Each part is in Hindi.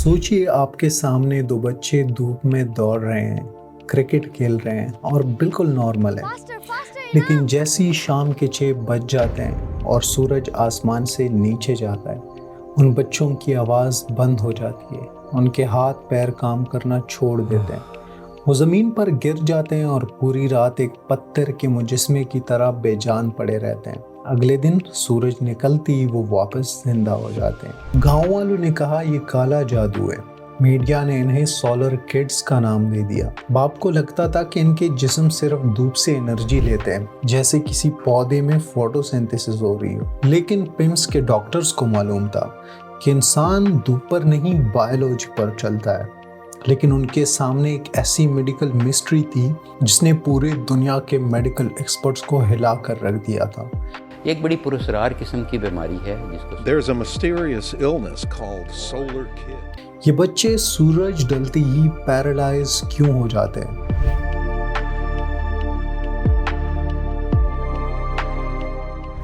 सोचिए आपके सामने दो बच्चे धूप में दौड़ रहे हैं, क्रिकेट खेल रहे हैं और बिल्कुल नॉर्मल है। लेकिन जैसे ही शाम के 6 बज जाते हैं और सूरज आसमान से नीचे जाता है, उन बच्चों की आवाज़ बंद हो जाती है। उनके हाथ पैर काम करना छोड़ देते हैं। वो ज़मीन पर गिर जाते हैं और पूरी रात एक पत्थर के मुजस्मे की तरह बेजान पड़े रहते हैं। अगले दिन सूरज निकलते ही वो वापस जिंदा हो जाते हैं। गांव वालों ने कहा ये काला जादू है। मीडिया ने इन्हें सोलर किड्स का नाम दे दिया। बाप को लगता था कि इनके जिस्म सिर्फ धूप से एनर्जी लेते हैं, जैसे किसी पौधे में फोटोसिंथेसिस हो रही हो। लेकिन पिम्स के डॉक्टर्स को मालूम था कि इंसान धूप पर नहीं, बायोलॉजी पर चलता है। लेकिन उनके सामने एक ऐसी मेडिकल मिस्ट्री थी जिसने पूरी दुनिया के मेडिकल एक्सपर्ट्स को हिला कर रख दिया था। एक बड़ी पुरस्कार किस्म की बीमारी है जिसको There's a mysterious illness called solar kid. ये बच्चे सूरज ढलते ही पैरालाइज क्यों हो जाते हैं?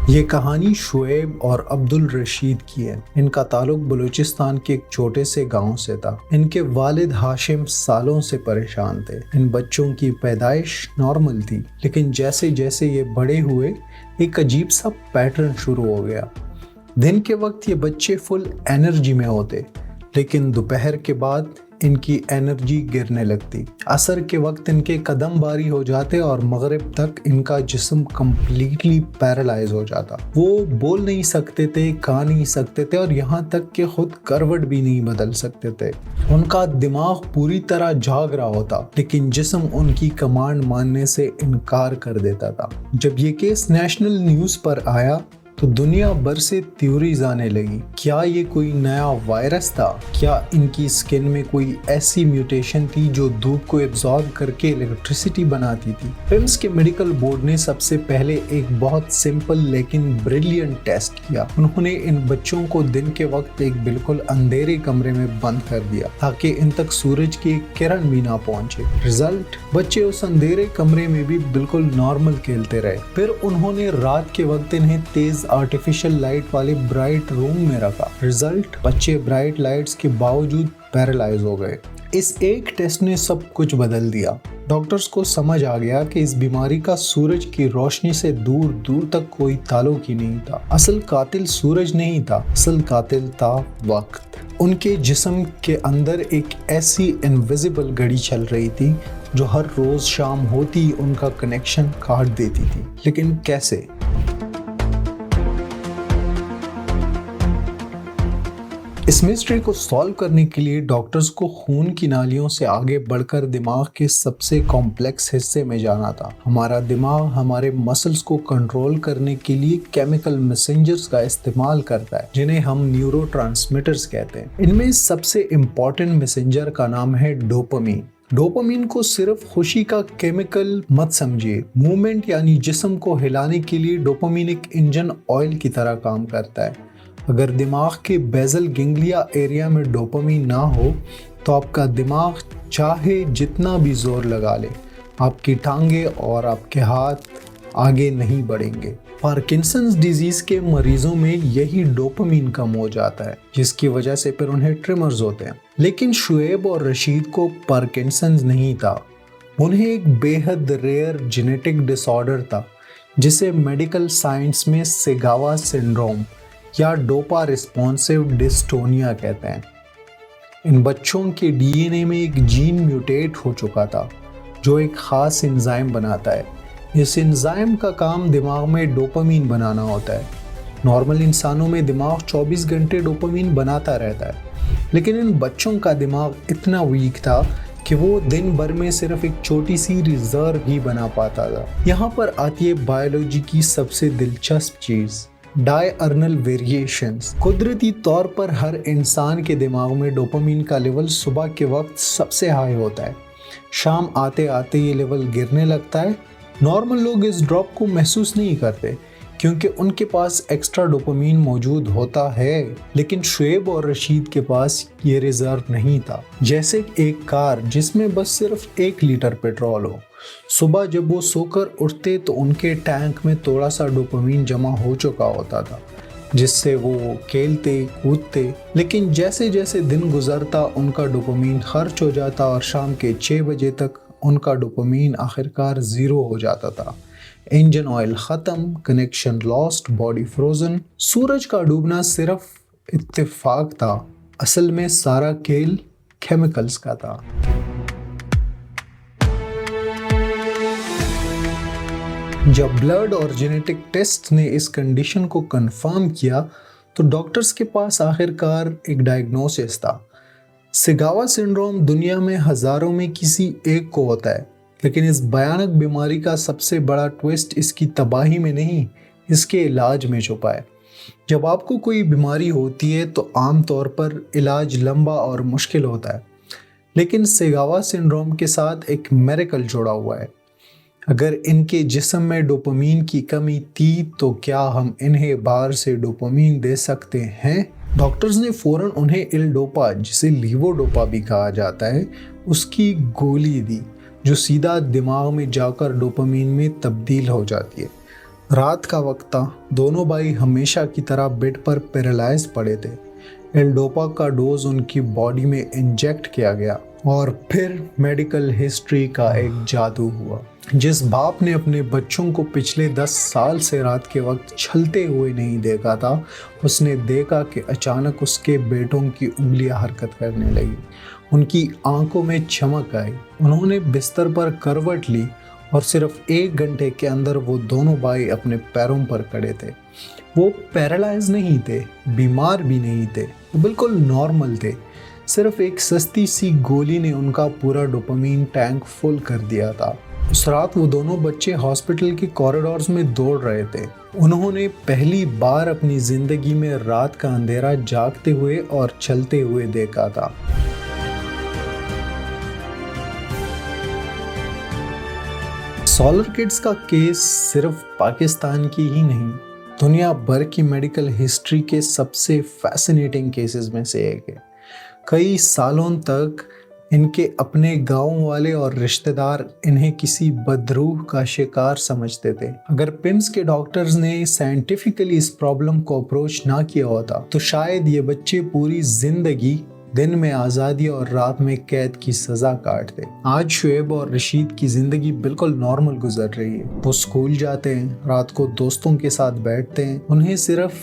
ये कहानी शुएब और अब्दुल रशीद की है। इनका ताल्लुक बलूचिस्तान के एक छोटे से गांव से था। इनके वालिद हाशिम सालों से परेशान थे। इन बच्चों की पैदाइश नॉर्मल थी, लेकिन जैसे जैसे ये बड़े हुए एक अजीब सा पैटर्न शुरू हो गया। दिन के वक्त ये बच्चे फुल एनर्जी में होते, लेकिन दोपहर के बाद इनकी एनर्जी गिरने लगती। असर के वक्त इनके कदम भारी हो जाते और मगरिब तक इनका जिस्म कंप्लीटली पैरालाइज हो जाता। वो बोल नहीं सकते थे, खा नहीं सकते थे और यहाँ तक कि खुद करवट भी नहीं बदल सकते थे। उनका दिमाग पूरी तरह जाग रहा होता, लेकिन जिस्म उनकी कमांड मानने से इनकार कर देता था। जब ये केस नेशनल न्यूज़ पर आया तो दुनिया भर से थ्योरीज आने लगी। क्या ये कोई नया वायरस था? क्या इनकी स्किन में कोई ऐसी म्यूटेशन थी जो धूप को एब्जॉर्ब करके इलेक्ट्रिसिटी बनाती थी? पिम्स के मेडिकल बोर्ड ने सबसे पहले एक बहुत सिंपल लेकिन ब्रिलियंट टेस्ट किया। उन्होंने इन बच्चों को दिन के वक्त एक बिल्कुल अंधेरे कमरे में बंद कर दिया ताकि इन तक सूरज की एक किरण भी ना पहुंचे। रिजल्ट, बच्चे उस अंधेरे कमरे में भी बिल्कुल नॉर्मल खेलते रहे। फिर उन्होंने रात के वक्त इन्हें तेज आर्टिफिशियल लाइट वाले ब्राइट रूम में रखा। रिजल्ट, बच्चे ब्राइट लाइट्स के बावजूद पैरालाइज हो गए। इस एक टेस्ट ने सब कुछ बदल दिया। डॉक्टर्स को समझ आ गया कि इस बीमारी का सूरज की रोशनी से दूर दूर तक कोई ताल्लुक ही नहीं था। असल कातिल सूरज नहीं था, असल कातिल था वक्त। उनके जिस्म के अंदर एक ऐसी इनविजिबल घड़ी चल रही थी जो हर रोज शाम होती ही उनका कनेक्शन काट देती थी। लेकिन कैसे? इस मिस्ट्री को सॉल्व करने के लिए डॉक्टर्स को खून की नालियों से आगे बढ़कर दिमाग के सबसे कॉम्प्लेक्स हिस्से में जाना था। हमारा दिमाग हमारे मसल्स को कंट्रोल करने के लिए केमिकल मैसेंजर्स का इस्तेमाल करता है, जिन्हें हम न्यूरोट्रांसमीटर्स कहते हैं। इनमें सबसे इम्पोर्टेंट मैसेंजर का नाम है डोपामीन। डोपामीन को सिर्फ खुशी का केमिकल मत समझिए। मूवमेंट यानी जिस्म को हिलाने के लिए डोपामीन एक इंजन ऑयल की तरह काम करता है। अगर दिमाग के बेजल गेंगलिया एरिया में डोपामीन ना हो तो आपका दिमाग चाहे जितना भी जोर लगा ले, आपकी टांगे और आपके हाथ आगे नहीं बढ़ेंगे। पार्किंसंस डिजीज के मरीजों में यही डोपामीन कम हो जाता है, जिसकी वजह से फिर उन्हें ट्रिमर्स होते हैं। लेकिन शुएब और रशीद को पार्किंसंस नहीं था। उन्हें एक बेहद रेयर जेनेटिक डिसऑर्डर था जिसे मेडिकल साइंस में सेगावा सिंड्रोम या डोपा रिस्पॉन्सिव डिस्टोनिया कहते हैं। इन बच्चों के डीएनए में एक जीन म्यूटेट हो चुका था जो एक खास एंजाइम बनाता है। इस एंजाइम का काम दिमाग में डोपामीन बनाना होता है। नॉर्मल इंसानों में दिमाग 24 घंटे डोपामीन बनाता रहता है, लेकिन इन बच्चों का दिमाग इतना वीक था कि वो दिन भर में सिर्फ एक छोटी सी रिजर्व ही बना पाता था। यहाँ पर आती है बायोलॉजी की सबसे दिलचस्प चीज, डायअर्नल वेरिएशंस। कुदरती तौर पर हर इंसान के दिमाग में डोपामीन का लेवल सुबह के वक्त सबसे हाई होता है। शाम आते आते ये लेवल गिरने लगता है। नॉर्मल लोग इस ड्रॉप को महसूस नहीं करते क्योंकि उनके पास एक्स्ट्रा डोपामीन मौजूद होता है, लेकिन शुएब और रशीद के पास ये रिजर्व नहीं था। जैसे एक कार जिसमें बस सिर्फ 1 लीटर पेट्रोल हो। सुबह जब वो सोकर उठते तो उनके टैंक में थोड़ा सा डोपामीन जमा हो चुका होता था, जिससे वो खेलते कूदते, लेकिन जैसे जैसे दिन गुजरता उनका डोपामीन खर्च हो जाता और शाम के 6 बजे तक उनका डोपामीन आखिरकार 0 हो जाता था। इंजन ऑयल ख़त्म, कनेक्शन लॉस्ट, बॉडी फ्रोजन। सूरज का डूबना सिर्फ इत्तेफाक था, असल में सारा खेल केमिकल्स का था। जब ब्लड और जेनेटिक टेस्ट ने इस कंडीशन को कंफर्म किया तो डॉक्टर्स के पास आखिरकार एक डायग्नोसिस था। सेगावा सिंड्रोम दुनिया में हजारों में किसी एक को होता है, लेकिन इस भयानक बीमारी का सबसे बड़ा ट्विस्ट इसकी तबाही में नहीं, इसके इलाज में छुपा है। जब आपको कोई बीमारी होती है तो आमतौर पर इलाज लंबा और मुश्किल होता है, लेकिन सेगावा सिंड्रोम के साथ एक मिरेकल जुड़ा हुआ है। अगर इनके जिस्म में डोपामीन की कमी थी तो क्या हम इन्हें बाहर से डोपामीन दे सकते हैं? डॉक्टर्स ने फौरन उन्हें इल-डोपा, जिसे लीवोडोपा भी कहा जाता है, उसकी गोली दी, जो सीधा दिमाग में जाकर डोपामीन में तब्दील हो जाती है। रात का वक्त था, दोनों भाई हमेशा की तरह बेड पर पैरालाइज पड़े थे। इल-डोपा का डोज उनकी बॉडी में इंजेक्ट किया गया और फिर मेडिकल हिस्ट्री का एक जादू हुआ। जिस बाप ने अपने बच्चों को पिछले 10 साल से रात के वक्त छलते हुए नहीं देखा था, उसने देखा कि अचानक उसके बेटों की उंगलियां हरकत करने लगी। उनकी आंखों में चमक आई। उन्होंने बिस्तर पर करवट ली और सिर्फ 1 घंटे के अंदर वो दोनों भाई अपने पैरों पर खड़े थे। वो पैरालाइज नहीं थे, बीमार भी नहीं थे, वो बिल्कुल नॉर्मल थे। सिर्फ एक सस्ती सी गोली ने उनका पूरा डोपामीन टैंक फुल कर दिया था। उस रात वो दोनों बच्चे हॉस्पिटल के कॉरिडोर्स में दौड़ रहे थे। उन्होंने पहली बार अपनी जिंदगी में रात का अंधेरा जागते हुए और चलते हुए देखा था। सोलर किड्स का केस सिर्फ पाकिस्तान की ही नहीं, दुनिया भर की मेडिकल हिस्ट्री के सबसे फैसिनेटिंग केसेस में से एक है। कई सालों तक इनके अपने गांव वाले और रिश्तेदार इन्हें किसी बदरूह का शिकार समझते थे। अगर पिम्स के डॉक्टर्स ने साइंटिफिकली इस प्रॉब्लम को अप्रोच ना किया होता तो शायद ये बच्चे पूरी जिंदगी दिन में आज़ादी और रात में कैद की सजा काटते। आज शुएब और रशीद की जिंदगी बिल्कुल नॉर्मल गुजर रही है। वो स्कूल जाते हैं, रात को दोस्तों के साथ बैठते हैं। उन्हें सिर्फ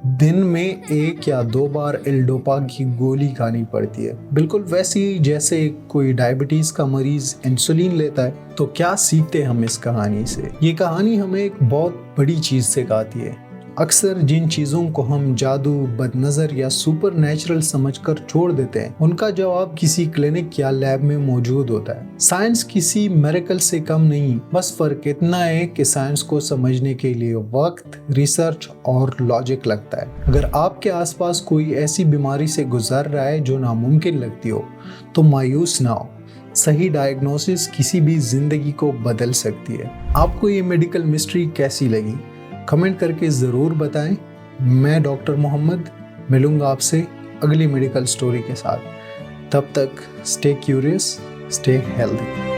दिन में 1 या 2 बार इल-डोपा की गोली खानी पड़ती है, बिल्कुल वैसी जैसे कोई डायबिटीज का मरीज इंसुलिन लेता है। तो क्या सीखते हम इस कहानी से? ये कहानी हमें एक बहुत बड़ी चीज सिखाती है। अक्सर जिन चीज़ों को हम जादू, बदनज़र या सुपर नेचुरल समझकर छोड़ देते हैं, उनका जवाब किसी क्लिनिक या लैब में मौजूद होता है। साइंस किसी मिरेकल से कम नहीं, बस फर्क इतना है कि साइंस को समझने के लिए वक्त, रिसर्च और लॉजिक लगता है। अगर आपके आसपास कोई ऐसी बीमारी से गुजर रहा है जो नामुमकिन लगती हो, तो मायूस ना हो। सही डायग्नोसिस किसी भी जिंदगी को बदल सकती है। आपको ये मेडिकल मिस्ट्री कैसी लगी? कमेंट करके ज़रूर बताएं। मैं डॉक्टर मोहम्मद मिलूंगा आपसे अगली मेडिकल स्टोरी के साथ। तब तक स्टे क्यूरियस, स्टे हेल्दी।